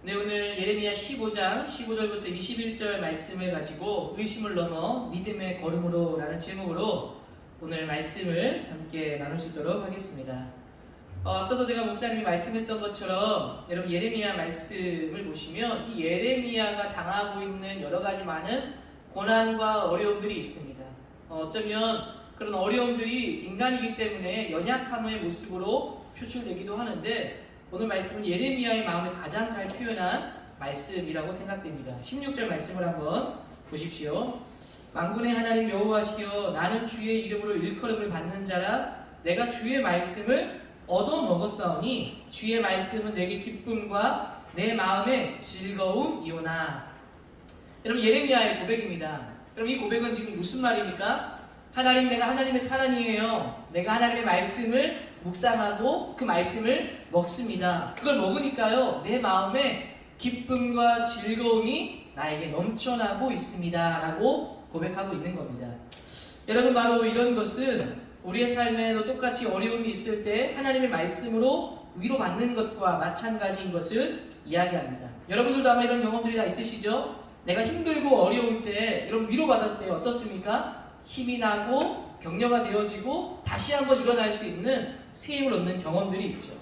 네, 오늘 예레미야 15장 15절부터 21절 말씀을 가지고 의심을 넘어 믿음의 걸음으로 라는 제목으로 오늘 말씀을 함께 나눌 수 있도록 하겠습니다. 앞서서 제가 목사님이 말씀했던 것처럼 여러분 예레미야 말씀을 보시면 이 예레미야가 당하고 있는 여러 가지 많은 고난과 어려움들이 있습니다. 어쩌면 그런 어려움들이 인간이기 때문에 연약함의 모습으로 표출되기도 하는데 오늘 말씀은 예레미야의 마음을 가장 잘 표현한 말씀이라고 생각됩니다. 16절 말씀을 한번 보십시오. 만군의 하나님 여호와시여 나는 주의 이름으로 일컬음을 받는 자라 내가 주의 말씀을 얻어먹었사오니 주의 말씀은 내게 기쁨과 내 마음의 즐거움이오나. 여러분 예레미야의 고백입니다. 여러분 이 고백은 지금 무슨 말입니까? 하나님, 내가 하나님의 사람이에요. 내가 하나님의 말씀을 묵상하고 그 말씀을 먹습니다. 그걸 먹으니까요 내 마음에 기쁨과 즐거움이 나에게 넘쳐나고 있습니다 라고 고백하고 있는 겁니다. 여러분 바로 이런 것은 우리의 삶에도 똑같이 어려움이 있을 때 하나님의 말씀으로 위로받는 것과 마찬가지인 것을 이야기합니다. 여러분들도 아마 이런 경험들이 다 있으시죠? 내가 힘들고 어려울 때 여러분 위로받을 때 어떻습니까? 힘이 나고 격려가 되어지고 다시 한번 일어날 수 있는 새 힘을 얻는 경험들이 있죠.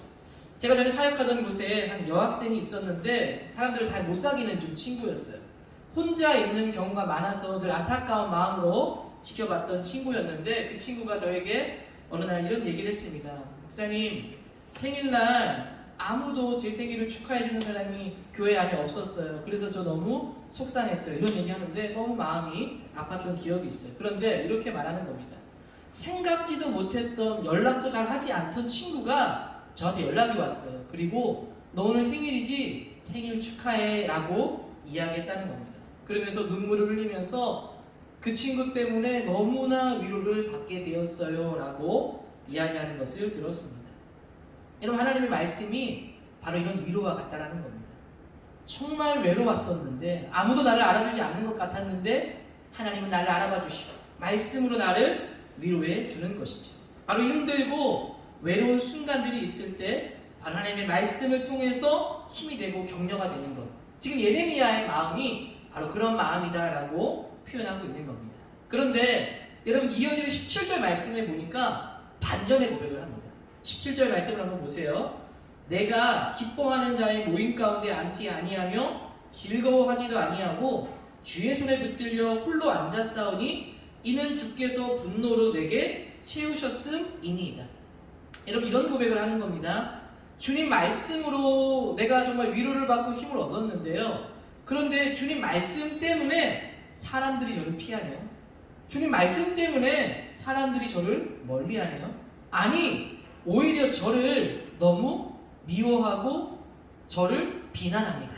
제가 전에 사역하던 곳에 한 여학생이 있었는데 사람들을 잘 못 사귀는 좀 친구였어요. 혼자 있는 경우가 많아서 늘 안타까운 마음으로 지켜봤던 친구였는데 그 친구가 저에게 어느 날 이런 얘기를 했습니다. 목사님, 생일날 아무도 제 생일을 축하해주는 사람이 교회 안에 없었어요. 그래서 저 너무 속상했어요. 이런 얘기하는데 너무 마음이 아팠던 기억이 있어요. 그런데 이렇게 말하는 겁니다. 생각지도 못했던 연락도 잘 하지 않던 친구가 저한테 연락이 왔어요. 그리고 너 오늘 생일이지? 생일 축하해 라고 이야기했다는 겁니다. 그러면서 눈물을 흘리면서 그 친구 때문에 너무나 위로를 받게 되었어요 라고 이야기하는 것을 들었습니다. 여러분 하나님의 말씀이 바로 이런 위로와 같다라는 겁니다. 정말 외로웠었는데 아무도 나를 알아주지 않는 것 같았는데 하나님은 나를 알아봐 주시고 말씀으로 나를 위로해 주는 것이죠. 바로 힘들고 외로운 순간들이 있을 때 바로 하나님의 말씀을 통해서 힘이 되고 격려가 되는 것. 지금 예레미야의 마음이 바로 그런 마음이다라고 표현하고 있는 겁니다. 그런데 여러분 이어지는 17절 말씀에 보니까 반전의 고백을 합니다. 17절 말씀을 한번 보세요. 내가 기뻐하는 자의 모임 가운데 앉지 아니하며 즐거워하지도 아니하고 주의 손에 붙들려 홀로 앉았사오니 이는 주께서 분노로 내게 채우셨음이니이다. 여러분 이런 고백을 하는 겁니다. 주님 말씀으로 내가 정말 위로를 받고 힘을 얻었는데요. 그런데 주님 말씀 때문에 사람들이 저를 피하네요. 주님 말씀 때문에 사람들이 저를 멀리하네요. 아니 오히려 저를 너무 미워하고 저를 비난합니다.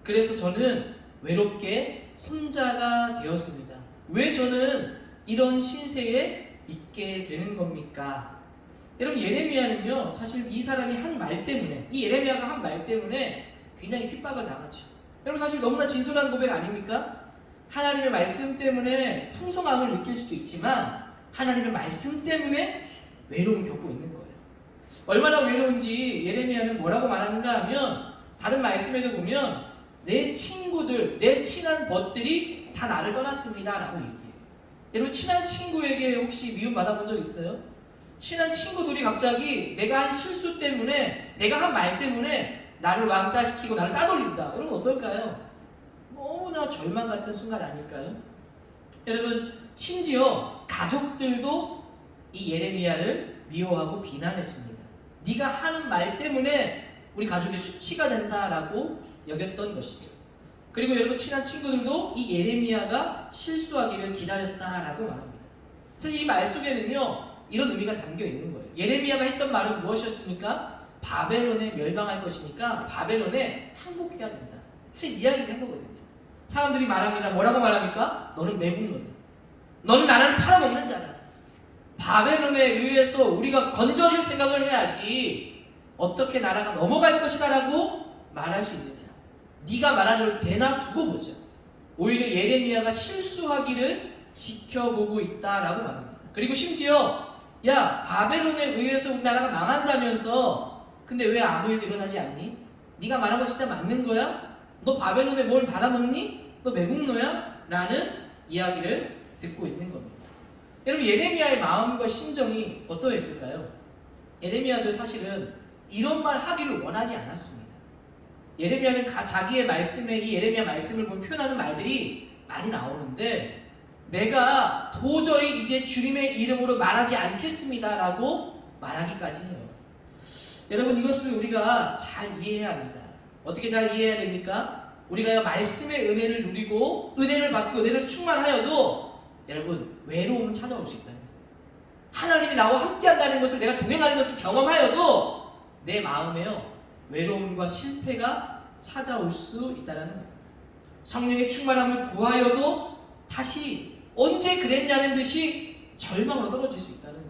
그래서 저는 외롭게 혼자가 되었습니다. 왜 저는 이런 신세에 있게 되는 겁니까? 여러분 예레미야는요 사실 이 사람이 한 말 때문에 이 예레미야가 한 말 때문에 굉장히 핍박을 당하죠. 여러분 사실 너무나 진솔한 고백 아닙니까? 하나님의 말씀 때문에 풍성함을 느낄 수도 있지만 하나님의 말씀 때문에 외로움을 겪고 있는 거예요. 얼마나 외로운지 예레미야는 뭐라고 말하는가 하면 다른 말씀에도 보면 내 친구들, 내 친한 벗들이 다 나를 떠났습니다 라고 얘기해요. 여러분 친한 친구에게 혹시 미움 받아본 적 있어요? 친한 친구들이 갑자기 내가 한 실수 때문에 내가 한 말 때문에 나를 왕따시키고 나를 따돌린다. 여러분 어떨까요? 너무나 절망 같은 순간 아닐까요? 여러분 심지어 가족들도 이 예레미야를 미워하고 비난했습니다. 네가 하는 말 때문에 우리 가족의 수치가 된다라고 여겼던 것이죠. 그리고 여러분 친한 친구들도 이 예레미야가 실수하기를 기다렸다라고 말합니다. 사실 이 말 속에는요 이런 의미가 담겨 있는 거예요. 예레미야가 했던 말은 무엇이었습니까? 바벨론에 멸망할 것이니까 바벨론에 항복해야 된다. 사실 이야기를 한 거거든요. 사람들이 말합니다. 뭐라고 말합니까? 너는 매국노다. 너는 나라를 팔아먹는 자다. 바벨론에 의해서 우리가 건져질 생각을 해야지 어떻게 나라가 넘어갈 것이다 라고 말할 수 있느냐. 네가 말하는 대나 두고 보자. 오히려 예레미야가 실수하기를 지켜보고 있다라고 말합니다. 그리고 심지어 야 바벨론에 의해서 우리나라가 망한다면서 근데 왜 아무 일도 일어나지 않니? 네가 말한 거 진짜 맞는 거야? 너 바벨론에 뭘 받아먹니? 너 매국노야? 라는 이야기를 듣고 있는 겁니다. 여러분, 예레미야의 마음과 심정이 어떠했을까요? 예레미야도 사실은 이런 말 하기를 원하지 않았습니다. 예레미야는 자기의 말씀에, 이 예레미야 말씀을 보면 표현하는 말들이 많이 나오는데, 내가 도저히 이제 주님의 이름으로 말하지 않겠습니다 라고 말하기까지 해요. 여러분, 이것을 우리가 잘 이해해야 합니다. 어떻게 잘 이해해야 됩니까? 우리가 말씀의 은혜를 누리고 은혜를 받고 은혜를 충만하여도 여러분, 외로움은 찾아올 수 있다. 하나님이 나와 함께한다는 것을, 내가 동행하는 것을 경험하여도 내 마음에요, 외로움과 실패가 찾아올 수 있다는 거예요. 성령의 충만함을 구하여도 다시 언제 그랬냐는 듯이 절망으로 떨어질 수 있다는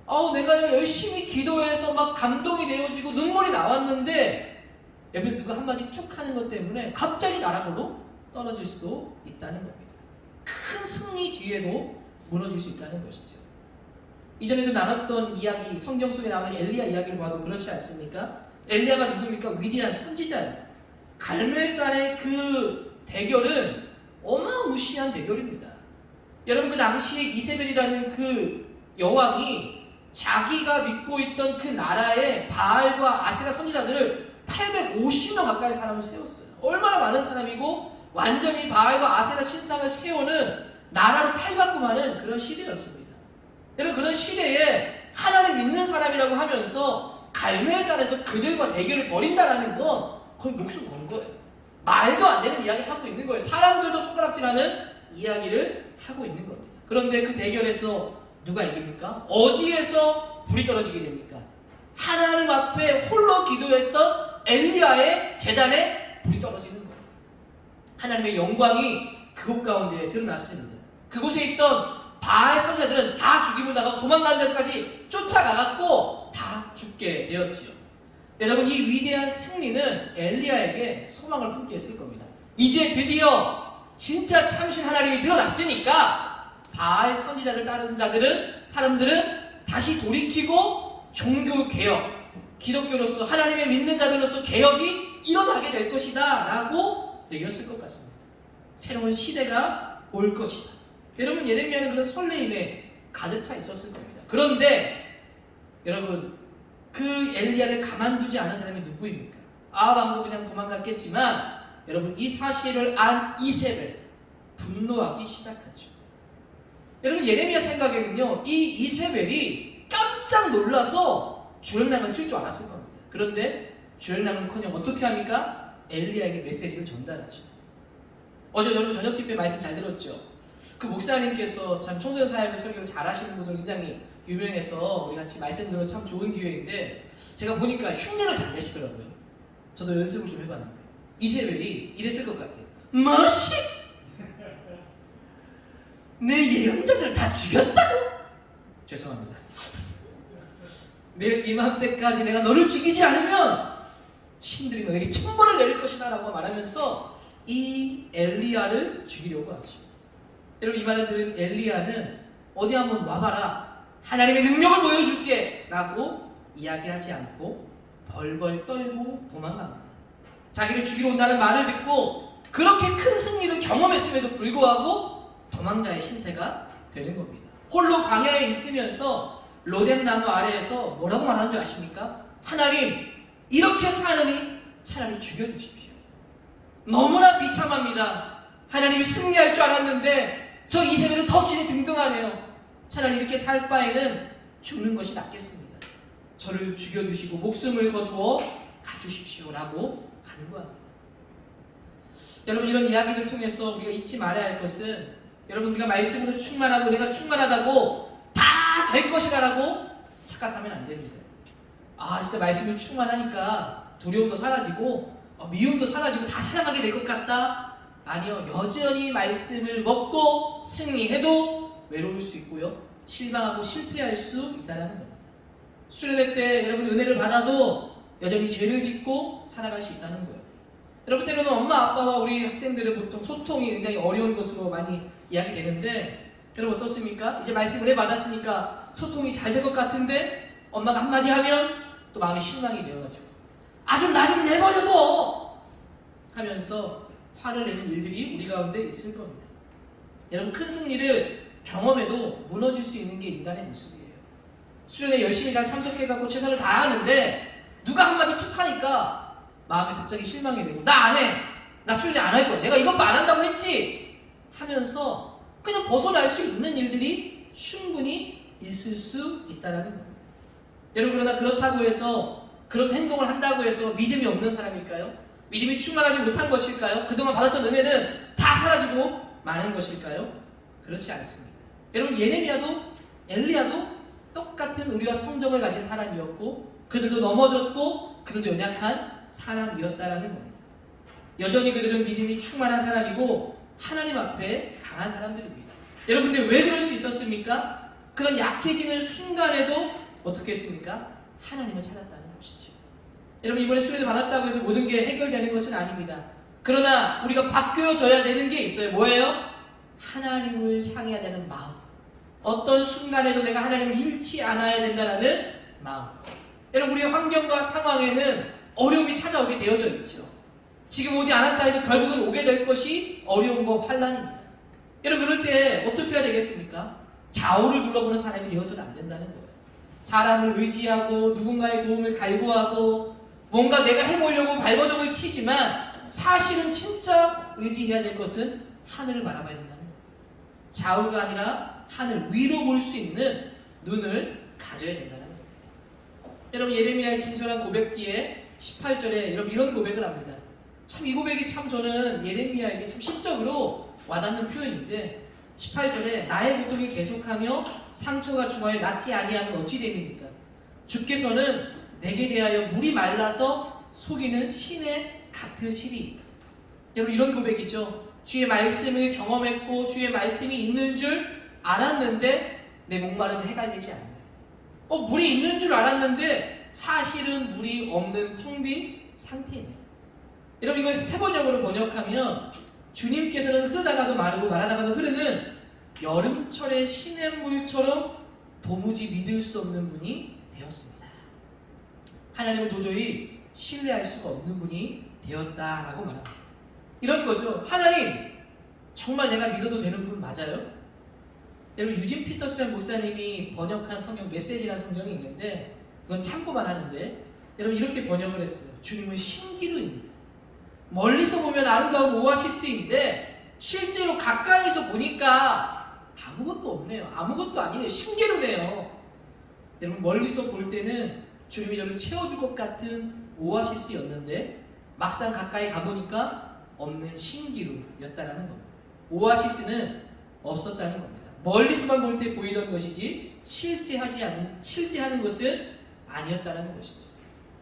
거예요. 내가 열심히 기도해서 막 감동이 되어지고 눈물이 나왔는데 옆에 누가 한마디 쭉 하는 것 때문에 갑자기 나락으로 떨어질 수도 있다는 겁니다. 큰 승리 뒤에도 무너질 수 있다는 것이죠. 이전에도 나눴던 이야기, 성경 속에 나오는 엘리야 이야기를 봐도 그렇지 않습니까? 엘리야가 누굽니까? 위대한 선지자예요. 갈멜산의 그 대결은 어마무시한 대결입니다. 여러분, 그 당시에 이세벨이라는 그 여왕이 자기가 믿고 있던 그 나라의 바알과 아세라 선지자들을 850명 가까이 사람을 세웠어요. 얼마나 많은 사람이고, 완전히 바알과 아세라 신상을 세우는 나라로 탈바꿈하는 그런 시대였습니다. 여러분, 그런 시대에 하나님 믿는 사람이라고 하면서 갈멜산에서 그들과 대결을 벌인다라는 건 거의 목숨 건 거예요. 말도 안 되는 이야기를 하고 있는 거예요. 사람들도 손가락질하는 이야기를 하고 있는 겁니다. 그런데 그 대결에서 누가 이깁니까? 어디에서 불이 떨어지게 됩니까? 하나님 앞에 홀로 기도했던 엘리야의 제단에 불이 떨어지는 거예요. 하나님의 영광이 그곳 가운데 드러났습니다. 그곳에 있던 바알 선지자들은 다 죽임을 당하고 도망가는 자들까지 쫓아가갖고 다 죽게 되었지요. 여러분, 이 위대한 승리는 엘리야에게 소망을 품게 했을 겁니다. 이제 드디어 진짜 참신 하나님이 드러났으니까 바알 선지자를 따르는 사람들은 다시 돌이키고 종교개혁, 기독교로서 하나님의 믿는 자들로서 개혁이 일어나게 될 것이다 라고 얘기했을 것 같습니다. 새로운 시대가 올 것이다. 여러분, 예레미야는 그런 설레임에 가득 차 있었을 겁니다. 그런데 여러분, 그 엘리야를 가만두지 않은 사람이 누구입니까? 아합 그냥 도망갔겠지만, 여러분, 이 사실을 안 이세벨 분노하기 시작하죠. 여러분, 예레미야 생각에는요, 이 이세벨이 깜짝 놀라서 주역량을 칠 줄 알았을 겁니다. 그런데 주역량은커녕 어떻게 합니까? 엘리야에게 메시지를 전달하죠. 어제 여러분 저녁 집회 말씀 잘 들었죠? 그 목사님께서 참 청소년 사역을 설교를 잘 하시는 분으로 굉장히 유명해서 우리 같이 말씀 들어 참 좋은 기회인데, 제가 보니까 흉내를 잘 내시더라고요. 저도 연습을 좀 해봤는데 이세벨이 이랬을 것 같아요. 뭐시? 내 예언자들을 다 죽였다고? 죄송합니다. 내일 이맘때까지 내가 너를 죽이지 않으면 신들이 너에게 천벌을 내릴 것이다 라고 말하면서 이 엘리야를 죽이려고 하죠. 여러분, 이 말을 들은 엘리야는 어디 한번 와봐라, 하나님의 능력을 보여줄게 라고 이야기하지 않고 벌벌 떨고 도망갑니다. 자기를 죽이러 온다는 말을 듣고 그렇게 큰 승리를 경험했음에도 불구하고 도망자의 신세가 되는 겁니다. 홀로 광야에 있으면서 로뎀나무 아래에서 뭐라고 말하는 줄 아십니까? 하나님, 이렇게 사느니 차라리 죽여주십시오. 너무나 비참합니다. 하나님이 승리할 줄 알았는데 저 이세벨은 더 기세등등하네요. 차라리 이렇게 살 바에는 죽는 것이 낫겠습니다. 저를 죽여주시고 목숨을 거두어 가주십시오 라고 간구합니다. 여러분, 이런 이야기를 통해서 우리가 잊지 말아야 할 것은, 여러분, 우리가 말씀으로 충만하고 내가 충만하다고 다 될 것이다 라고 착각하면 안 됩니다. 진짜 말씀이 충만하니까 두려움도 사라지고 미움도 사라지고 다 사랑하게 될 것 같다? 아니요. 여전히 말씀을 먹고 승리해도 외로울 수 있고요, 실망하고 실패할 수 있다는 겁니다. 수련회 때 여러분 은혜를 받아도 여전히 죄를 짓고 살아갈 수 있다는 거예요. 여러분, 때로는 엄마 아빠와 우리 학생들은 보통 소통이 굉장히 어려운 것으로 많이 이야기되는데, 여러분 어떻습니까? 이제 말씀 은혜 받았으니까 소통이 잘 될 것 같은데 엄마가 한마디 하면 또 마음이 실망이 되어가지고, 좀 나 좀 내버려둬 하면서 화를 내는 일들이 우리 가운데 있을 겁니다. 여러분, 큰 승리를 경험해도 무너질 수 있는 게 인간의 모습이에요. 수련회 열심히 잘 참석해갖고 최선을 다하는데 누가 한마디 툭 하니까 마음에 갑자기 실망이 되고 나 안 해! 나 수련회 안 할 거야! 내가 이것 안 한다고 했지! 하면서 그냥 벗어날 수 있는 일들이 충분히 있을 수 있다는 겁니다. 여러분, 그러나 그렇다고 해서 그런 행동을 한다고 해서 믿음이 없는 사람일까요? 믿음이 충만하지 못한 것일까요? 그동안 받았던 은혜는 다 사라지고 마는 것일까요? 그렇지 않습니다. 여러분, 예레미야도 엘리야도 똑같은 의리와 성정을 가진 사람이었고 그들도 넘어졌고 그들도 연약한 사람이었다라는 겁니다. 여전히 그들은 믿음이 충만한 사람이고 하나님 앞에 강한 사람들입니다. 여러분, 근데 왜 그럴 수 있었습니까? 그런 약해지는 순간에도 어떻게 했습니까? 하나님을 찾았다는 것이죠. 여러분, 이번에 수련을 받았다고 해서 모든 게 해결되는 것은 아닙니다. 그러나 우리가 바뀌어져야 되는 게 있어요. 뭐예요? 하나님을 향해야 되는 마음. 어떤 순간에도 내가 하나님을 잃지 않아야 된다는 마음. 여러분, 우리의 환경과 상황에는 어려움이 찾아오게 되어져 있죠. 지금 오지 않았다 해도 결국은 오게 될 것이 어려움과 환난입니다. 여러분, 그럴 때 어떻게 해야 되겠습니까? 좌우를 둘러보는 사람이 되어서는 안 된다는 거예요. 사람을 의지하고 누군가의 도움을 갈구하고 뭔가 내가 해보려고 발버둥을 치지만 사실은 진짜 의지해야 될 것은 하늘을 바라봐야 된다는 거예요. 좌우가 아니라 하늘 위로 볼 수 있는 눈을 가져야 된다는 거예요. 여러분, 예레미야의 진솔한 고백 뒤에 18절에 여러분 이런 고백을 합니다. 참 이 고백이 참 저는 예레미야에게 참 시적으로 와닿는 표현인데 18절에 나의 고통이 계속하며 상처가 중하여 낫지 아니하면 어찌 됨이니까 주께서는 내게 대하여 물이 말라서 속이는 신에 같으시리. 여러분, 이런 고백이죠. 주의 말씀을 경험했고 주의 말씀이 있는 줄 알았는데 내 목마름은 해가 되지 않아요. 물이 있는 줄 알았는데 사실은 물이 없는 텅 빈 상태예요. 여러분, 이거 세번역으로 번역하면 주님께서는 흐르다가도 마르고 마르다가도 흐르는 여름철의 시냇물처럼 도무지 믿을 수 없는 분이 되었습니다. 하나님을 도저히 신뢰할 수가 없는 분이 되었다라고 말합니다. 이런 거죠. 하나님, 정말 내가 믿어도 되는 분 맞아요? 여러분, 유진 피터스라는 목사님이 번역한 성경 메시지라는 성경이 있는데 그건 참고만 하는데 여러분 이렇게 번역을 했어요. 주님은 신기루입니다. 멀리서 보면 아름다운 오아시스인데 실제로 가까이서 보니까 아무것도 없네요. 아무것도 아니네요. 신기루네요. 여러분, 멀리서 볼 때는 주님이 저를 채워줄 것 같은 오아시스였는데 막상 가까이 가보니까 없는 신기루였다라는 겁니다. 오아시스는 없었다는 겁니다. 멀리서만 볼 때 보이던 것이지 실제하는 것은 아니었다는 것이죠.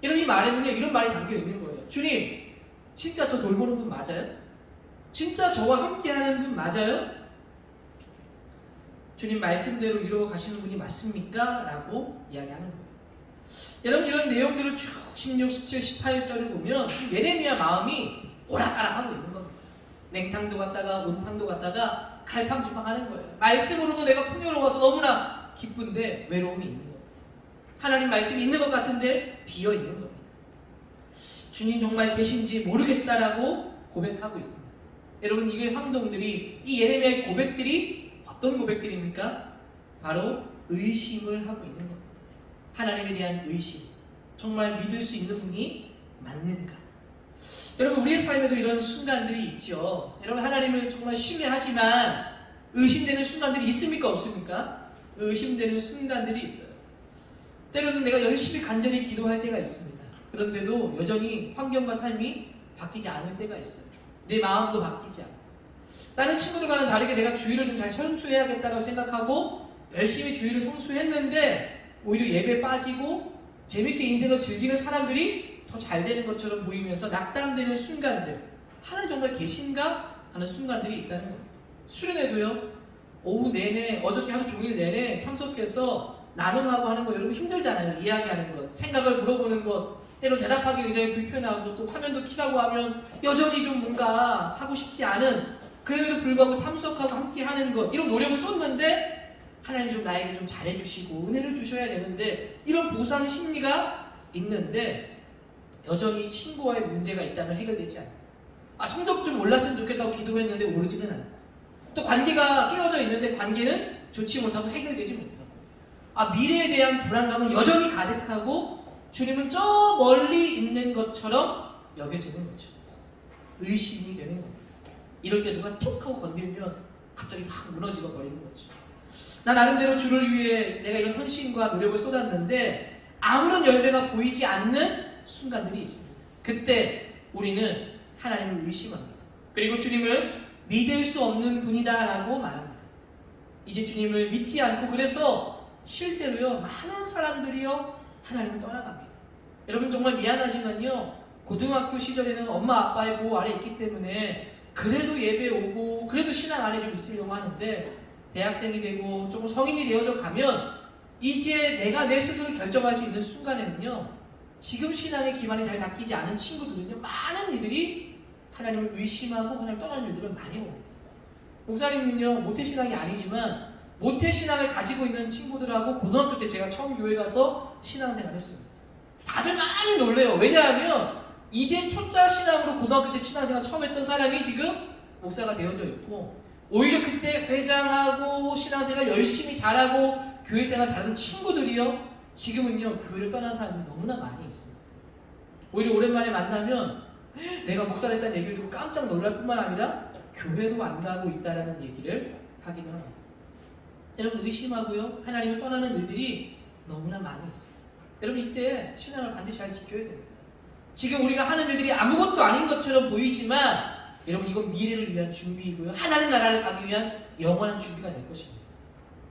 여러분, 이 말에는요 이런 말이 담겨 있는 거예요. 주님, 진짜 저 돌보는 분 맞아요? 진짜 저와 함께하는 분 맞아요? 주님 말씀대로 이루어 가시는 분이 맞습니까? 라고 이야기하는 거예요. 여러분, 이런 내용들을 쭉 16, 17, 18절을 보면 예레미야 마음이 오락가락하고 있는 겁니다. 냉탕도 갔다가 온탕도 갔다가 갈팡질팡하는 거예요. 말씀으로도 내가 풍요로워서 너무나 기쁜데 외로움이 있는 겁니다. 하나님 말씀이 있는 것 같은데 비어 있는 겁니다. 주님 정말 계신지 모르겠다라고 고백하고 있습니다. 여러분, 이게 황동들이 이 예레미야의 고백들이 어떤 고백들입니까? 바로 의심을 하고 있는 겁니다. 하나님에 대한 의심. 정말 믿을 수 있는 분이 맞는가? 여러분, 우리의 삶에도 이런 순간들이 있죠. 여러분, 하나님을 정말 신뢰하지만 의심되는 순간들이 있습니까? 없습니까? 의심되는 순간들이 있어요. 때로는 내가 열심히 간절히 기도할 때가 있습니다. 그런데도 여전히 환경과 삶이 바뀌지 않을 때가 있어요. 내 마음도 바뀌지 않아요. 다른 친구들과는 다르게 내가 주의를 좀 잘 성수해야겠다고 생각하고 열심히 주의를 성수했는데 오히려 예배에 빠지고 재밌게 인생을 즐기는 사람들이 더 잘 되는 것처럼 보이면서 낙담되는 순간들, 하나님 정말 계신가 하는 순간들이 있다는 겁니다. 수련회도요, 오후 내내, 어저께 하루 종일 내내 참석해서 나눔하고 하는 거 여러분 힘들잖아요. 이야기하는 것, 생각을 물어보는 것, 때로 대답하기 굉장히 불편하고 또 화면도 켜라고 하면 여전히 좀 뭔가 하고 싶지 않은, 그럼에도 불구하고 참석하고 함께 하는 것, 이런 노력을 쏟는데 하나님 좀 나에게 좀 잘해주시고 은혜를 주셔야 되는데 이런 보상 심리가 있는데, 여전히 친구와의 문제가 있다면 해결되지 않아요. 성적 좀 올랐으면 좋겠다고 기도했는데 오르지는 않고, 또 관계가 깨어져 있는데 관계는 좋지 못하고 해결되지 못하고, 미래에 대한 불안감은 여전히 가득하고 주님은 저 멀리 있는 것처럼 여겨지는 거죠. 의심이 되는 겁니다. 이럴 때 누가 툭 하고 건들면 갑자기 막 무너지고 버리는 거죠. 나 나름대로 주를 위해 내가 이런 헌신과 노력을 쏟았는데 아무런 열매가 보이지 않는 순간들이 있습니다. 그때 우리는 하나님을 의심합니다. 그리고 주님을 믿을 수 없는 분이다라고 말합니다. 이제 주님을 믿지 않고, 그래서 실제로요 많은 사람들이요 하나님을 떠나갑니다. 여러분 정말 미안하지만요, 고등학교 시절에는 엄마 아빠의 보호 아래 있기 때문에 그래도 예배 오고 그래도 신앙 안에 좀 있으려고 하는데, 대학생이 되고 조금 성인이 되어서 가면 이제 내가 내 스스로 결정할 수 있는 순간에는요, 지금 신앙의 기반이 잘 닦이지 않은 친구들은요 많은 이들이 하나님을 의심하고 하나님을 떠나는 일들을 많이 봅니다. 목사님은요 모태신앙이 아니지만 모태신앙을 가지고 있는 친구들하고 고등학교 때 제가 처음 교회 가서 신앙생활 했습니다. 다들 많이 놀래요. 왜냐하면 이제 초짜 신앙으로 고등학교 때 신앙생활 처음 했던 사람이 지금 목사가 되어져 있고, 오히려 그때 회장하고 신앙생활 열심히 잘하고 교회생활 잘하는 친구들이요 지금은요 교회를 떠난 사람이 너무나 많이 있습니다. 오히려 오랜만에 만나면 내가 목사 됐다는 얘기를 듣고 깜짝 놀랄 뿐만 아니라 교회도 안 가고 있다는 얘기를 하기도 합니다. 여러분 의심하고요 하나님을 떠나는 일들이 너무나 많이 있어요. 여러분 이때 신앙을 반드시 잘 지켜야 됩니다. 지금 우리가 하는 일들이 아무것도 아닌 것처럼 보이지만 여러분 이건 미래를 위한 준비이고요, 하나님 나라를 가기 위한 영원한 준비가 될 것입니다.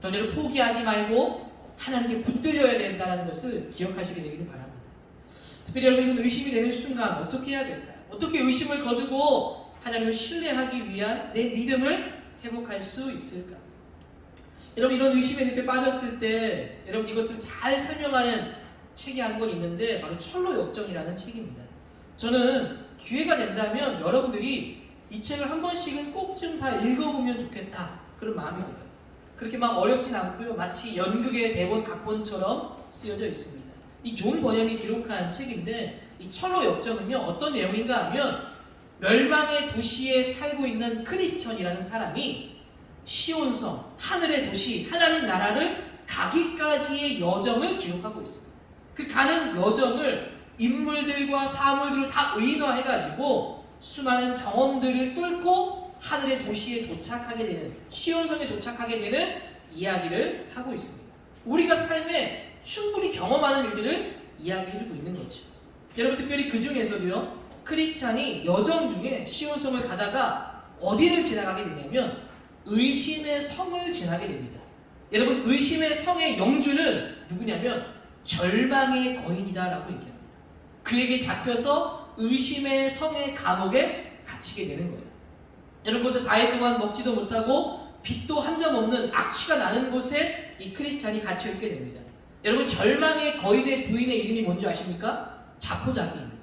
전제로 포기하지 말고 하나님께 붙들려야 된다는 것을 기억하시게 되기를 바랍니다. 특별히 여러분 의심이 되는 순간 어떻게 해야 될까요? 어떻게 의심을 거두고 하나님을 신뢰하기 위한 내 믿음을 회복할 수 있을까? 여러분 이런 의심의 늪에 빠졌을 때 여러분 이것을 잘 설명하는 책이 한 권 있는데 바로 철로 역정이라는 책입니다. 저는 기회가 된다면 여러분들이 이 책을 한 번씩은 꼭 좀 다 읽어보면 좋겠다 그런 마음이 들어요. 그렇게 막 어렵진 않고요, 마치 연극의 대본 각본처럼 쓰여져 있습니다. 이 존 버년이 기록한 책인데, 이 철로 역정은요 어떤 내용인가 하면 멸망의 도시에 살고 있는 크리스천이라는 사람이 시온성, 하늘의 도시, 하나님 나라를 가기까지의 여정을 기록하고 있습니다. 그 가는 여정을 인물들과 사물들을 다 의인화해가지고 수많은 경험들을 뚫고 하늘의 도시에 도착하게 되는, 시온성에 도착하게 되는 이야기를 하고 있습니다. 우리가 삶에 충분히 경험하는 일들을 이야기해주고 있는 거죠. 여러분 특별히 그 중에서도요 크리스찬이 여정 중에 시온성을 가다가 어디를 지나가게 되냐면 의심의 성을 지나게 됩니다. 여러분 의심의 성의 영주는 누구냐면 절망의 거인이다라고 얘기합니다. 그에게 잡혀서 의심의 성의 감옥에 갇히게 되는 거예요. 여러분 그곳에 4일 동안 먹지도 못하고 빛도 한 점 없는 악취가 나는 곳에 이 크리스찬이 갇혀있게 됩니다. 여러분 절망의 거인의 부인의 이름이 뭔지 아십니까? 자포자기입니다.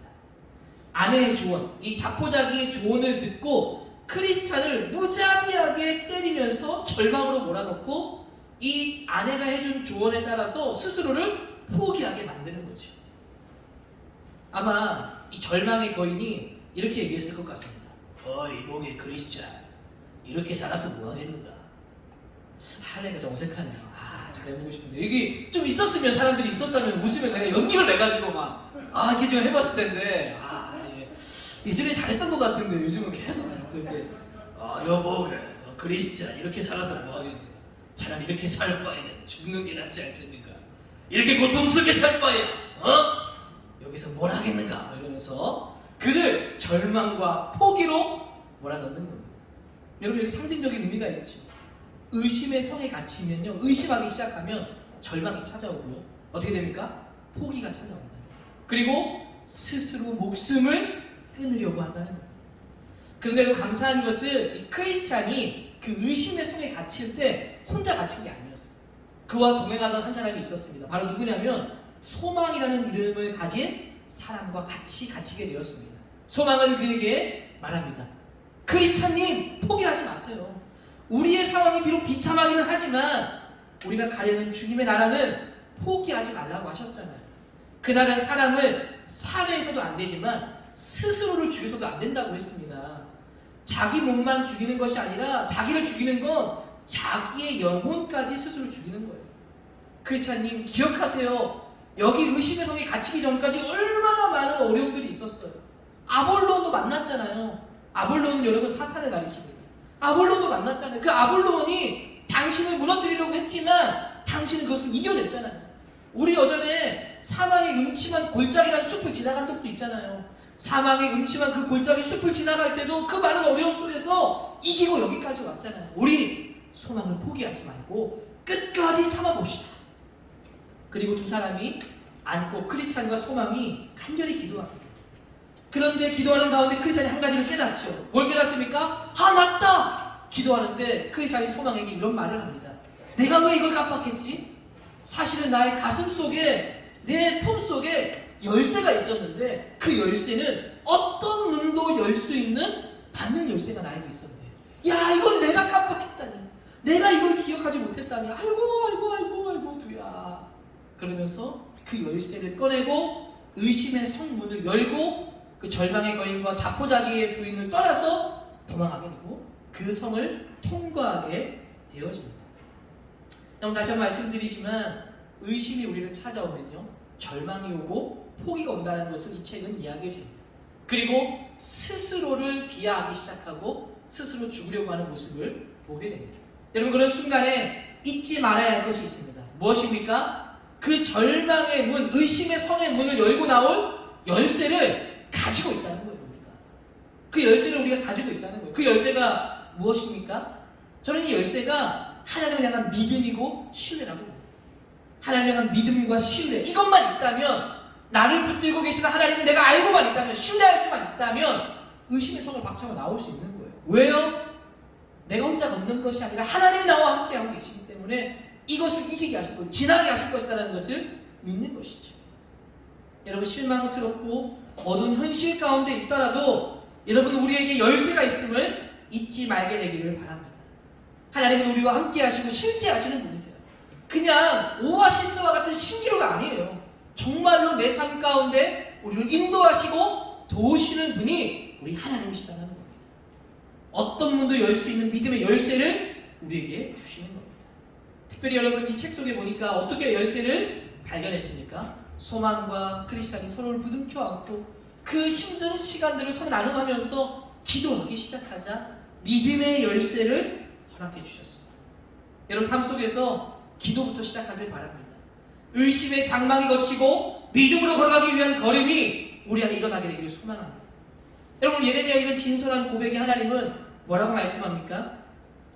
아내의 조언, 이 자포자기의 조언을 듣고 크리스찬을 무자비하게 때리면서 절망으로 몰아넣고 이 아내가 해준 조언에 따라서 스스로를 포기하게 만드는 거죠. 아마 이 절망의 거인이 이렇게 얘기했을 것 같습니다. 이봉의 크리스찬, 이렇게 살아서 뭐하겠는가? 내가 좀 어색하네요. 잘해보고 싶은데 이게 좀 있었으면, 사람들이 있었다면 웃으면 내가 연기를 내가지고 이렇게 좀 해봤을 텐데 예전에 잘했던 것 같은데 요즘은 계속 자꾸 이렇게 여보 크리스찬 이렇게 살아서 뭐하겠는가? 차라리 이렇게 살 바에는 죽는 게 낫지 않겠는가? 이렇게 고통스럽게 살 바에 여기서 뭘 하겠는가? 이러면서 그를 절망과 포기로 몰아넣는 겁니다. 여러분 여기 상징적인 의미가 있죠. 의심의 성에 갇히면요, 의심하기 시작하면 절망이 찾아오고요, 어떻게 됩니까? 포기가 찾아온다. 그리고 스스로 목숨을 끊으려고 한다는 겁니다. 그런데 감사한 것은 이 크리스찬이 그 의심의 성에 갇힐 때 혼자 갇힌 게 아니었어요. 그와 동행하던 한 사람이 있었습니다. 바로 누구냐면 소망이라는 이름을 가진 사람과 같이 갇히게 되었습니다. 소망은 그에게 말합니다. 크리스찬님 포기하지 마세요. 우리의 상황이 비록 비참하기는 하지만 우리가 가려는 주님의 나라는 포기하지 말라고 하셨잖아요. 그날은 사람을 살해해서도 안 되지만 스스로를 죽여서도 안 된다고 했습니다. 자기 몸만 죽이는 것이 아니라 자기를 죽이는 건 자기의 영혼까지 스스로 죽이는 거예요. 크리스찬님 기억하세요. 여기 의심의 성에 갇히기 전까지 얼마나 많은 어려움들이 있었어요. 아볼론도 만났잖아요. 아볼론은 여러분 사탄을 가리킵니다. 아볼론도 만났잖아요. 그 아볼론이 당신을 무너뜨리려고 했지만 당신은 그것을 이겨냈잖아요. 우리 여전에 사망의 음침한 골짜기라는 숲을 지나간 적도 있잖아요. 사망의 음침한 그 골짜기 숲을 지나갈 때도 그 많은 어려움 속에서 이기고 여기까지 왔잖아요. 우리 소망을 포기하지 말고 끝까지 참아봅시다. 그리고 두 사람이 안고 크리스찬과 소망이 간절히 기도합니다. 그런데 기도하는 가운데 크리스찬이 한 가지를 깨닫죠. 뭘 깨닫습니까? 아 맞다! 기도하는데 크리스찬이 소망에게 이런 말을 합니다. 내가 왜 이걸 깜빡했지? 사실은 나의 가슴 속에, 내 품 속에 열쇠가 있었는데 그 열쇠는 어떤 문도 열 수 있는 받는 열쇠가 나에게 있었는데, 야 이걸 내가 깜빡했다니, 내가 이걸 기억하지 못했다니, 아이고 두야. 그러면서 그 열쇠를 꺼내고 의심의 성문을 열고 그 절망의 거인과 자포자기의 부인을 떠나서 도망하게 되고 그 성을 통과하게 되어집니다. 여러분 다시 한번 말씀드리지만 의심이 우리를 찾아오면요, 절망이 오고 포기가 온다는 것을 이 책은 이야기해 줍니다. 그리고 스스로를 비하하기 시작하고 스스로 죽으려고 하는 모습을 보게 됩니다. 여러분 그런 순간에 잊지 말아야 할 것이 있습니다. 무엇입니까? 그 절망의 문, 의심의 성의 문을 열고 나올 열쇠를 가지고 있다는 거예요. 우리가 그 열쇠를 우리가 가지고 있다는 거예요. 그 열쇠가 무엇입니까? 저는 이 열쇠가 하나님을 향한 믿음이고 신뢰라고 봅니다. 하나님을 향한 믿음과 신뢰, 이것만 있다면, 나를 붙들고 계시는 하나님을 내가 알고만 있다면, 신뢰할 수만 있다면 의심의 성을 박차고 나올 수 있는 거예요. 왜요? 내가 혼자 걷는 것이 아니라 하나님이 나와 함께하고 계시기 때문에 이것을 이기게 하실 것, 지나게 하실 것이라는 것을 믿는 것이죠. 여러분 실망스럽고 어두운 현실 가운데 있더라도 여러분 우리에게 열쇠가 있음을 잊지 말게 되기를 바랍니다. 하나님은 우리와 함께 하시고 실제 하시는 분이세요. 그냥 오아시스와 같은 신기루가 아니에요. 정말로 내 삶 가운데 우리를 인도하시고 도우시는 분이 우리 하나님이시다는 겁니다. 어떤 문도 열 수 있는 믿음의 열쇠를 우리에게 주시는 겁니다. 특별히 여러분 이 책 속에 보니까 어떻게 열쇠를 발견했습니까? 소망과 크리스찬이 서로를 부둥켜 안고 그 힘든 시간들을 서로 나눔하면서 기도하기 시작하자 믿음의 열쇠를 허락해 주셨습니다. 여러분 삶 속에서 기도부터 시작하길 바랍니다. 의심의 장막이 거치고 믿음으로 걸어가기 위한 걸음이 우리 안에 일어나게 되기를 소망합니다. 여러분 예레미야 이런 진솔한 고백의 하나님은 뭐라고 말씀합니까?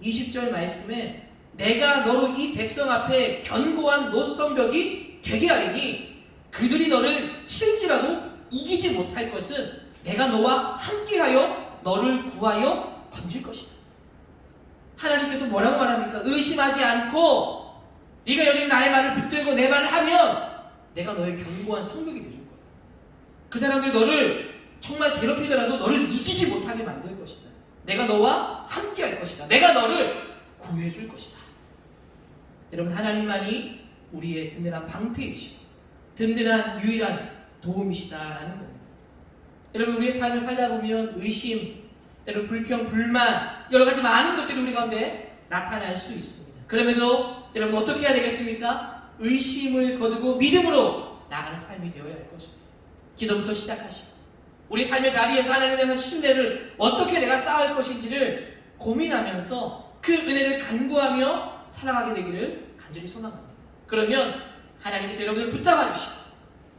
20절 말씀에 내가 너로 이 백성 앞에 견고한 노성벽이 되게 하리니 그들이 너를 칠지라도 이기지 못할 것은 내가 너와 함께하여 너를 구하여 건질 것이다. 하나님께서 뭐라고 말합니까? 의심하지 않고 네가 여전히 나의 말을 붙들고 내 말을 하면 내가 너의 견고한 성벽이 되줄 거다. 그 사람들이 너를 정말 괴롭히더라도 너를 이기지 못하게 만들 것이다. 내가 너와 함께할 것이다. 내가 너를 구해줄 것이다. 여러분 하나님만이 우리의 든든한 방패이시고 든든한 유일한 도움이시다라는 겁니다. 여러분 우리의 삶을 살다 보면 의심, 때로 불평, 불만 여러 가지 많은 것들이 우리 가운데 나타날 수 있습니다. 그럼에도 여러분 어떻게 해야 되겠습니까? 의심을 거두고 믿음으로 나가는 삶이 되어야 할 것입니다. 기도부터 시작하시고 우리 삶의 자리에서 하나님에 대한 신뢰를 어떻게 내가 쌓을 것인지를 고민하면서 그 은혜를 간구하며 살아가게 되기를 간절히 소망합니다. 그러면 하나님께서 여러분을 붙잡아 주시고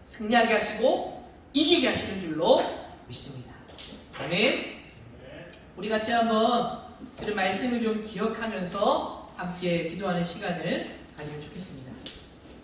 승리하게 하시고 이기게 하시는 줄로 믿습니다. 아멘. 우리 같이 한번 그 말씀을 좀 기억하면서 함께 기도하는 시간을 가지면 좋겠습니다.